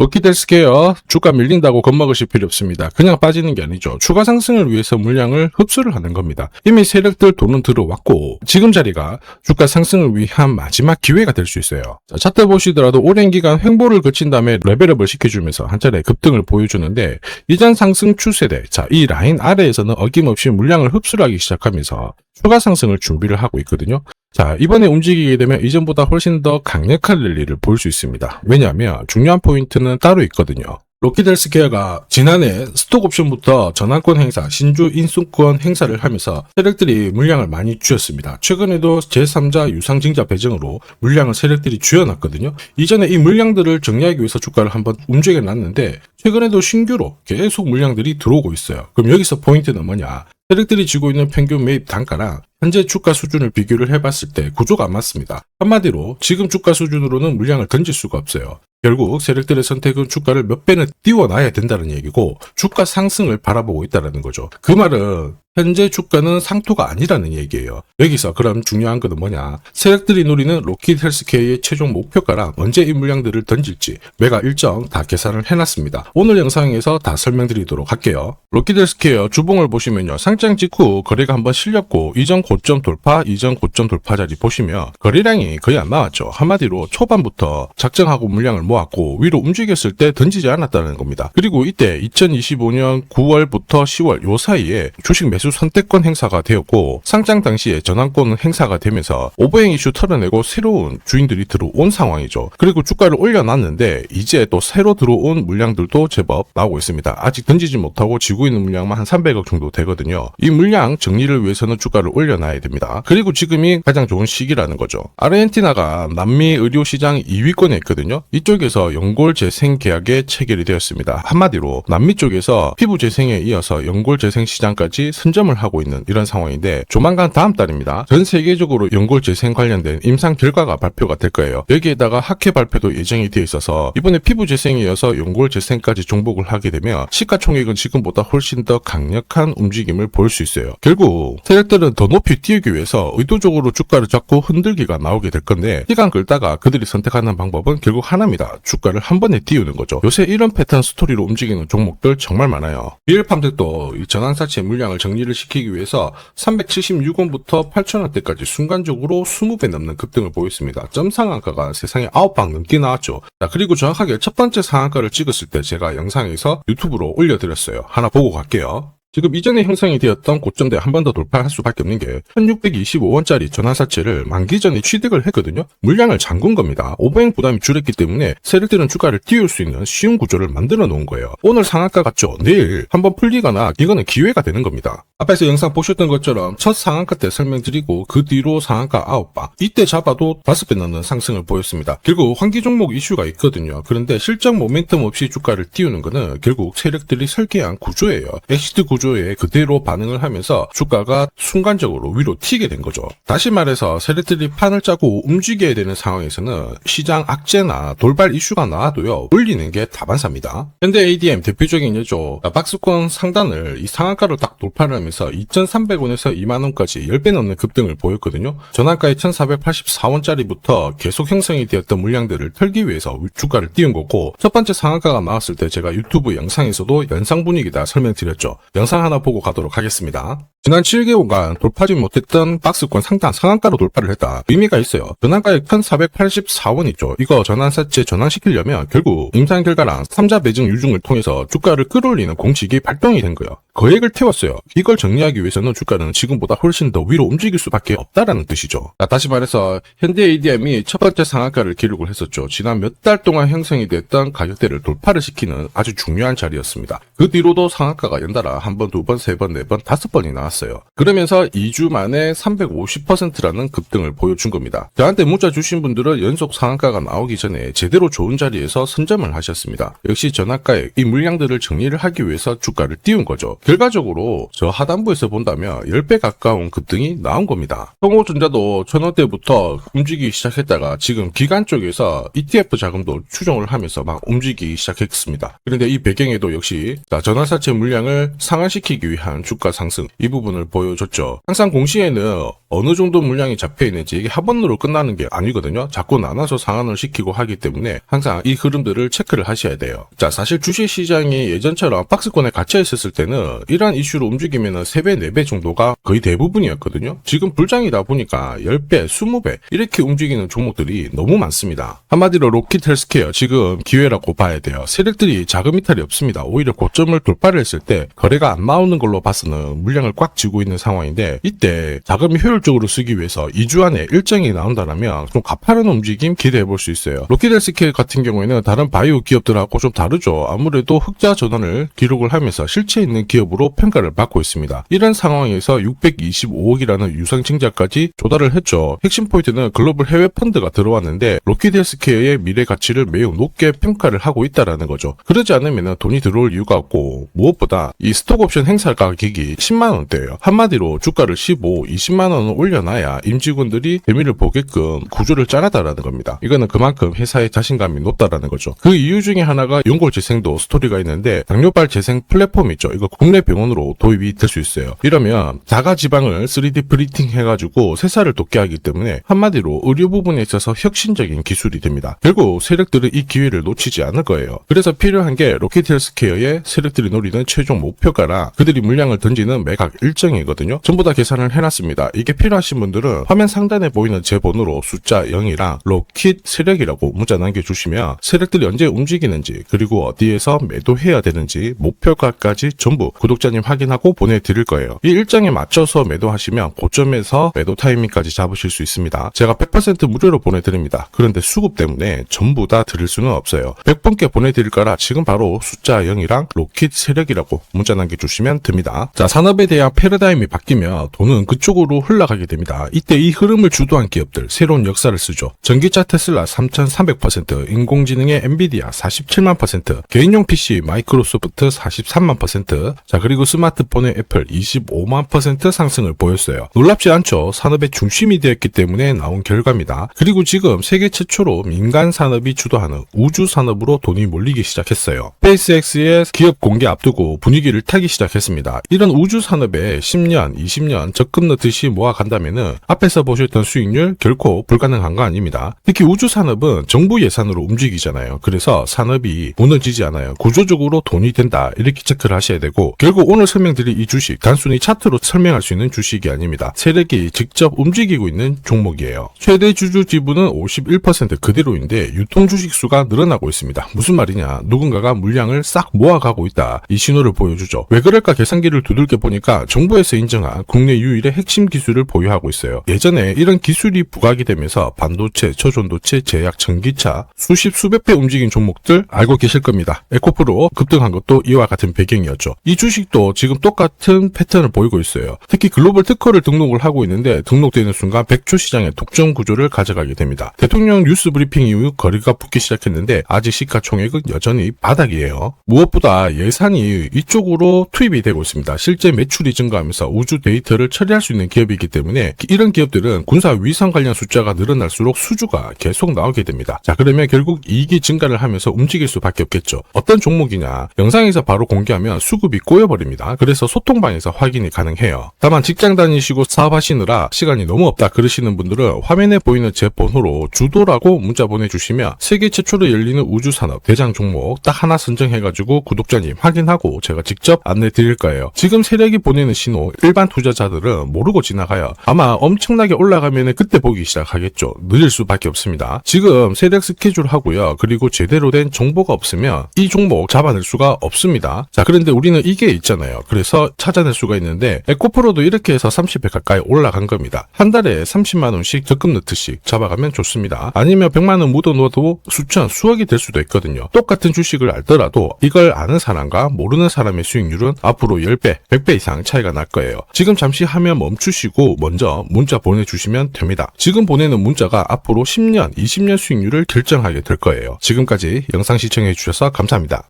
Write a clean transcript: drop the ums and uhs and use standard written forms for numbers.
럭키드헬스케어 주가 밀린다고 겁먹으실 필요 없습니다. 그냥 빠지는 게 아니죠. 추가 상승을 위해서 물량을 흡수를 하는 겁니다. 이미 세력들 돈은 들어왔고 지금 자리가 주가 상승을 위한 마지막 기회가 될 수 있어요. 차트 보시더라도 오랜 기간 횡보를 거친 다음에 레벨업을 시켜주면서 한 차례 급등을 보여주는데 이전 상승 추세대 이 라인 아래에서는 어김없이 물량을 흡수를 하기 시작하면서 추가 상승을 준비를 하고 있거든요. 이번에 움직이게 되면 이전보다 훨씬 더 강력한 랠리를 볼 수 있습니다. 왜냐하면 중요한 포인트는 따로 있거든요. 럭키드헬스케어가 지난해 스톡옵션부터 전환권 행사, 신주 인수권 행사를 하면서 세력들이 물량을 많이 쥐었습니다. 최근에도 제3자 유상증자 배정으로 물량을 세력들이 쥐어놨거든요. 이전에 이 물량들을 정리하기 위해서 주가를 한번 움직여놨는데 최근에도 신규로 계속 물량들이 들어오고 있어요. 그럼 여기서 포인트는 뭐냐? 세력들이 쥐고 있는 평균 매입 단가랑 현재 주가 수준을 비교를 해봤을 때 구조가 안 맞습니다. 한마디로 지금 주가 수준으로는 물량을 던질 수가 없어요. 결국 세력들의 선택은 주가를 몇 배는 띄워놔야 된다는 얘기고 주가 상승을 바라보고 있다는 거죠. 그 말은 현재 주가는 상토가 아니라는 얘기예요. 여기서 그럼 중요한 것은 뭐냐? 세력들이 노리는 럭키드헬스케어의 최종 목표가랑 언제 이 물량들을 던질지 매가 일정 다 계산을 해놨습니다. 오늘 영상에서 다 설명드리도록 할게요. 럭키드헬스케어 주봉을 보시면요. 상장 직후 거래가 한번 실렸고 이전 고점 돌파, 이전 고점 돌파 자리 보시면 거래량이 거의 안 나왔죠. 한마디로 초반부터 작정하고 물량을 모았고 위로 움직였을 때 던지지 않았다는 겁니다. 그리고 이때 2025년 9월부터 10월 요 사이에 주식 매수 선택권 행사가 되었고 상장 당시에 전환권 행사가 되면서 오버행 이슈 털어내고 새로운 주인들이 들어온 상황이죠. 그리고 주가를 올려놨는데 이제 또 새로 들어온 물량들도 제법 나오고 있습니다. 아직 던지지 못하고 지고 있는 물량만 한 300억 정도 되거든요. 이 물량 정리를 위해서는 주가를 올려놔야 됩니다. 그리고 지금이 가장 좋은 시기라는 거죠. 아르헨티나가 남미 의료시장 2위권에 있거든요. 이쪽에서 연골 재생 계약에 체결이 되었습니다. 한마디로 남미 쪽에서 피부 재생에 이어서 연골 재생 시장까지 선점을 하고 있는 이런 상황인데 조만간 다음 달입니다. 전 세계적으로 연골 재생 관련된 임상 결과가 발표가 될 거예요. 여기에다가 학회 발표도 예정이 되어 있어서 이번에 피부 재생에 이어서 연골 재생까지 종복을 하게 되면 시가총액은 지금보다 훨씬 더 강력한 움직임을 볼 수 있어요. 결국 세력들은 더 높이 띄우기 위해서 의도적으로 주가를 잡고 흔들기가 나오게 될 건데 시간 끌다가 그들이 선택하는 방법은 결국 하나입니다. 주가를 한 번에 띄우는 거죠. 요새 이런 패턴 스토리로 움직이는 종목들 정말 많아요. 비엘팜들도 이 전환사채 물량을 정리를 시키기 위해서 376원부터 8,000원대까지 순간적으로 20배 넘는 급등을 보였습니다. 점 상한가가 세상에 9방 넘게 나왔죠. 그리고 정확하게 첫 번째 상한가를 찍었을 때 제가 영상에서 유튜브로 올려드렸어요. 하나 보고 갈게요. 지금 이전에 형성이 되었던 고점대 한 번 더 돌파할 수밖에 없는 게 1625원짜리 전환사채를 만기 전에 취득을 했거든요. 물량을 잠근 겁니다. 오버행 부담이 줄었기 때문에 세력들은 주가를 띄울 수 있는 쉬운 구조를 만들어 놓은 거예요. 오늘 상한가 같죠? 내일 한번 풀리거나 이거는 기회가 되는 겁니다. 앞에서 영상 보셨던 것처럼 첫 상한가 때 설명드리고 그 뒤로 상한가 9방 이때 잡아도 5배 넘는 상승을 보였습니다. 결국 환기 종목 이슈가 있거든요. 그런데 실적 모멘텀 없이 주가를 띄우는 거는 결국 세력들이 설계한 구조예요. 엑시트 구조에 그대로 반응을 하면서 주가가 순간적으로 위로 튀게 된 거죠. 다시 말해서 세력들이 판을 짜고 움직여야 되는 상황에서는 시장 악재나 돌발 이슈가 나와도요 올리는 게 다반사입니다. 현대 ADM 대표적인 예죠. 박스권 상단을 이 상한가로 딱 돌파를 하면서 2,300원에서 2만원까지 10배 넘는 급등을 보였거든요. 전환가의 1,484원짜리부터 계속 형성이 되었던 물량들을 털기 위해서 주가를 띄운 거고 첫 번째 상한가가 나왔을 때 제가 유튜브 영상에서도 연상 분위기다 설명드렸죠. 영상 하나 보고 가도록 하겠습니다. 지난 7개월간 돌파하지 못했던 박스권 상단 상한가로 돌파를 했다. 의미가 있어요. 전환가액 1,484원이죠. 이거 전환사채 전환시키려면 결국 임상 결과랑 3자 매증 유증을 통해서 주가를 끌어올리는 공식이 발동이 된 거예요. 거액을 태웠어요. 이걸 정리하기 위해서는 주가는 지금보다 훨씬 더 위로 움직일 수밖에 없다라는 뜻이죠. 다시 말해서 현대 ADM이 첫 번째 상한가를 기록을 했었죠. 지난 몇 달 동안 형성이 됐던 가격대를 돌파를 시키는 아주 중요한 자리였습니다. 그 뒤로도 상한가가 연달아 한 번, 두 번, 세 번, 네 번, 5번이 나왔어요. 그러면서 2주 만에 350%라는 급등을 보여준 겁니다. 저한테 문자 주신 분들은 연속 상한가가 나오기 전에 제대로 좋은 자리에서 선점을 하셨습니다. 역시 전환가액 이 물량들을 정리를 하기 위해서 주가를 띄운 거죠. 결과적으로 저 하단부에서 본다면 10배 가까운 급등이 나온 겁니다. 성호전자도 1,000원대부터 움직이기 시작했다가 지금 기관 쪽에서 ETF 자금도 추정을 하면서 막 움직이기 시작했습니다. 그런데 이 배경에도 역시 전환사채 물량을 상한시 일반화시키기 위한 주가 상승 이 부분을 보여줬죠. 항상 공시에는 어느 정도 물량이 잡혀 있는지 이게 합원으로 끝나는 게 아니거든요. 자꾸 나눠서 상한을 시키고 하기 때문에 항상 이 흐름들을 체크를 하셔야 돼요. 자, 사실 주식시장이 예전처럼 박스권에 갇혀 있었을 때는 이러한 이슈로 움직이면 3배, 4배 정도가 거의 대부분이었거든요. 지금 불장이다 보니까 10배, 20배 이렇게 움직이는 종목들이 너무 많습니다. 한마디로 로킷 헬스케어 지금 기회라고 봐야 돼요. 세력들이 자금 이탈이 없습니다. 오히려 고점을 돌파를 했을 때 거래가 안 나오는 걸로 봐서는 물량을 꽉 쥐고 있는 상황인데, 이때 자금이 효율적으로 쓰기 위해서 2주 안에 일정이 나온다면 좀 가파른 움직임 기대해 볼 수 있어요. 로킷 헬스케어 같은 경우에는 다른 바이오 기업들하고 좀 다르죠. 아무래도 흑자 전환을 기록을 하면서 실체 있는 기업으로 평가를 받고 있습니다. 이런 상황에서 625억이라는 유상증자까지 조달을 했죠. 핵심 포인트는 글로벌 해외 펀드가 들어왔는데 로킷 헬스케어의 미래 가치를 매우 높게 평가를 하고 있다라는 거죠. 그러지 않으면 돈이 들어올 이유가 없고, 무엇보다 이 스톡옵션 행사 가격이 10만원대예요. 한마디로 주가를 15, 20만원을 올려놔야 임직원들이 재미를 보게끔 구조를 짜놨다라는 겁니다. 이거는 그만큼 회사의 자신감이 높다라는 거죠. 그 이유 중에 하나가 연골재생도 스토리가 있는데, 당뇨발 재생 플랫폼 있죠. 이거 국내 병원으로 도입이 될 수 있어요. 이러면 자가지방을 3D 프린팅 해가지고 세살을 돋게 하기 때문에 한마디로 의료 부분에 있어서 혁신적인 기술이 됩니다. 결국 세력들은 이 기회를 놓치지 않을 거예요. 그래서 필요한 게 로킷 헬스케어의 세력들이 노리는 최종 목표가랑 그들이 물량을 던지는 매각 일정이거든요. 전부 다 계산을 해놨습니다. 이게 필요하신 분들은 화면 상단에 보이는 제 번호로 숫자 0이랑 로킷 세력이라고 문자 남겨주시면 세력들이 언제 움직이는지, 그리고 어디에서 매도해야 되는지 목표가까지 전부 구독자님 확인하고 보내드릴 거예요. 이 일정에 맞춰서 매도하시면 고점에서 매도 타이밍까지 잡으실 수 있습니다. 제가 100% 무료로 보내드립니다. 그런데 수급 때문에 전부 다 드릴 수는 없어요. 100분께 보내드릴 거라 지금 바로 숫자 0이랑 로킷 세력이라고 문자 남겨주시면 됩니다. 자, 산업에 대한 패러다임이 바뀌면 돈은 그쪽으로 흘러가게 됩니다. 이때 이 흐름을 주도한 기업들 새로운 역사를 쓰죠. 전기차 테슬라 3300%, 인공지능의 엔비디아 47만%, 개인용 PC 마이크로소프트 43만%, 자, 그리고 스마트폰의 애플 25만% 상승을 보였어요. 놀랍지 않죠? 산업의 중심이 되었기 때문에 나온 결과입니다. 그리고 지금 세계 최초로 민간 산업이 주도하는 우주 산업으로 돈이 몰리기 시작했어요. 스페이스X의 기업 공개 앞두고 분위기를 타기 시작했습니다. 이런 우주 산업에 10년, 20년 적금 넣듯이 모아간다면은 앞에서 보셨던 수익률 결코 불가능한 거 아닙니다. 특히 우주 산업은 정부 예산으로 움직이잖아요. 그래서 산업이 무너지지 않아요. 구조적으로 돈이 된다, 이렇게 체크를 하셔야 되고, 결국 오늘 설명드릴 이 주식 단순히 차트로 설명할 수 있는 주식이 아닙니다. 세력이 직접 움직이고 있는 종목이에요. 최대 주주 지분은 51% 그대로인데 유통 주식 수가 늘어나고 있습니다. 무슨 말이냐, 누군가가 물량을 싹 모아가고 있다, 이 신호를 보여주죠. 왜 그럴까 계산기를 두들겨 보니까 정부에서 인정한 국내 유일의 핵심 기술을 보유하고 있어요. 예전에 이런 기술이 부각이 되면서 반도체, 저전도체, 제약, 전기차 수십 수백 배 움직인 종목들 알고 계실 겁니다. 에코프로 급등한 것도 이와 같은 배경이었죠. 이 주식도 지금 똑같은 패턴을 보이고 있어요. 특히 글로벌 특허를 등록을 하고 있는데 등록되는 순간 100조 시장의 독점 구조를 가져가게 됩니다. 대통령 뉴스 브리핑 이후 거리가 붙기 시작했는데 아직 시가총액은 여전히 바닥이에요. 무엇보다 예산이 이쪽으로 투입이 되고 있습니다. 실제 매출이 증가하면서 우주 데이터를 처리할 수 있는 기업이기 때문에 이런 기업들은 군사 위성 관련 숫자가 늘어날수록 수주가 계속 나오게 됩니다. 자, 그러면 결국 이익이 증가를 하면서 움직일 수밖에 없겠죠. 어떤 종목이냐, 영상에서 바로 공개하면 수급이 꼬여버립니다. 그래서 소통방에서 확인이 가능해요. 다만 직장 다니시고 사업하시느라 시간이 너무 없다 그러시는 분들은 화면에 보이는 제 번호로 주도라고 문자 보내주시면 세계 최초로 열리는 우주산업 대장 종목 딱 하나 선정해가지고 구독자님 확인하고 제가 직접 안내 드릴 거예요. 지금 세력이 보내는 신호 일반 투자자들은 모르고 지나가요. 아마 엄청나게 올라가면 그때 보기 시작하겠죠. 늦을 수밖에 없습니다. 지금 세력 스케줄 하고요. 그리고 제대로 된 정보가 없으면 이 종목 잡아낼 수가 없습니다. 자, 그런데 우리는 이게 있잖아요. 그래서 찾아낼 수가 있는데 에코프로도 이렇게 해서 30배 가까이 올라간 겁니다. 한 달에 30만원씩 적금 넣듯이 잡아가면 좋습니다. 아니면 100만원 묻어놓아도 수천, 수억이 될 수도 있거든요. 똑같은 주식을 알더라도 이걸 아는 사람과 모르는 사람의 수익률은 앞으로 10배, 100배 이상 차이가 날 거예요. 지금 잠시 화면 멈추시고 먼저 문자 보내주시면 됩니다. 지금 보내는 문자가 앞으로 10년, 20년 수익률을 결정하게 될 거예요. 지금까지 영상 시청해 주셔서 감사합니다.